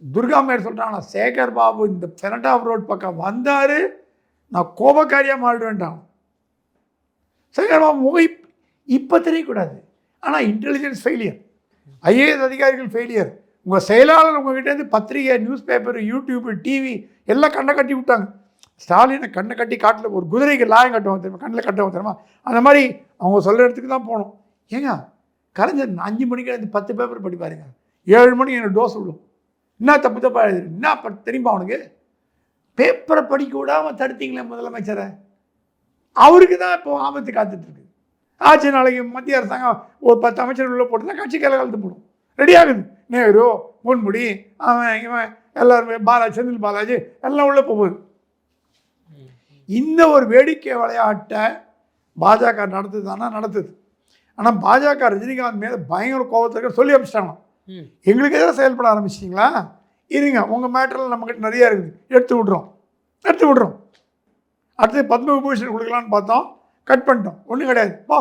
Durga mayor சொல்கிறாங்க, சேகர் பாபு இந்த பெனடாப் road பக்கம் வந்தார் நான் கோபக்காரியாக மாறிடுவேன்ட்டான். சேகர் பாபு முகம் இப்போ தெரியக்கூடாது. ஆனால் இன்டெலிஜென்ஸ் ஃபெயிலியர், ஐஏஎஸ் அதிகாரிகள் ஃபெயிலியர். உங்கள் செயலாளர் உங்கள்கிட்டேருந்து பத்திரிகை, நியூஸ் பேப்பர், யூடியூப்பு, டிவி எல்லாம் கண்ணை கட்டி விட்டாங்க. ஸ்டாலினை கண்ணை கட்டி காட்டில் ஒரு குதிரைக்கு லாயம் கட்டுவாங்க தெரியுமா, கண்ணில் கட்டுவாங்க தெரியுமா, அந்த மாதிரி அவங்க சொல்கிற இடத்துக்கு தான் போகணும். ஏங்க கலைஞர் 5 மணிக்கு எழுந்து 10 பேப்பர் படிப்பாருங்க, 7 மணிக்கு எனக்கு டோஸ் விடும். என்ன தப்பு தப்பாக எழுதுரு, என்ன தெரியுமா அவனுக்கு? பேப்பரை படிக்க விடாமல் தடுத்தீங்களே முதலமைச்சரை, அவருக்கு தான் இப்போ ஆபத்து காத்துட்ருக்கு. ஆட்சி நாளைக்கு மத்திய அரசாங்கம் ஒரு 10 அமைச்சர்கள் உள்ள போட்டு தான் கட்சி கலகலத்து போடும். ரெடி ஆகுது. நேரு, பொன்முடி, அவன் இவன் எல்லாருமே, செந்தில் பாலாஜி எல்லாம் உள்ளே போகுது. இந்த ஒரு வேடிக்கை விளையாட்டை பாஜக நடத்துதானா? நடத்துது. ஆனால் பாஜக ரஜினிகாந்த் மேலே பயங்கர கோபத்தில் சொல்லி அமைச்சிட்டாங்க, எங்களுக்கு எதிராக செயல்பட ஆரம்பிச்சிட்டிங்களா, இருங்க உங்கள் மேட்டரில் நம்மக்கிட்ட நிறையா இருக்குது, எடுத்து விட்றோம். அடுத்து பத்ம விபூஷன் கொடுக்கலான்னு பார்த்தோம், கட் பண்ணிட்டோம், ஒன்றும் கிடையாது, போ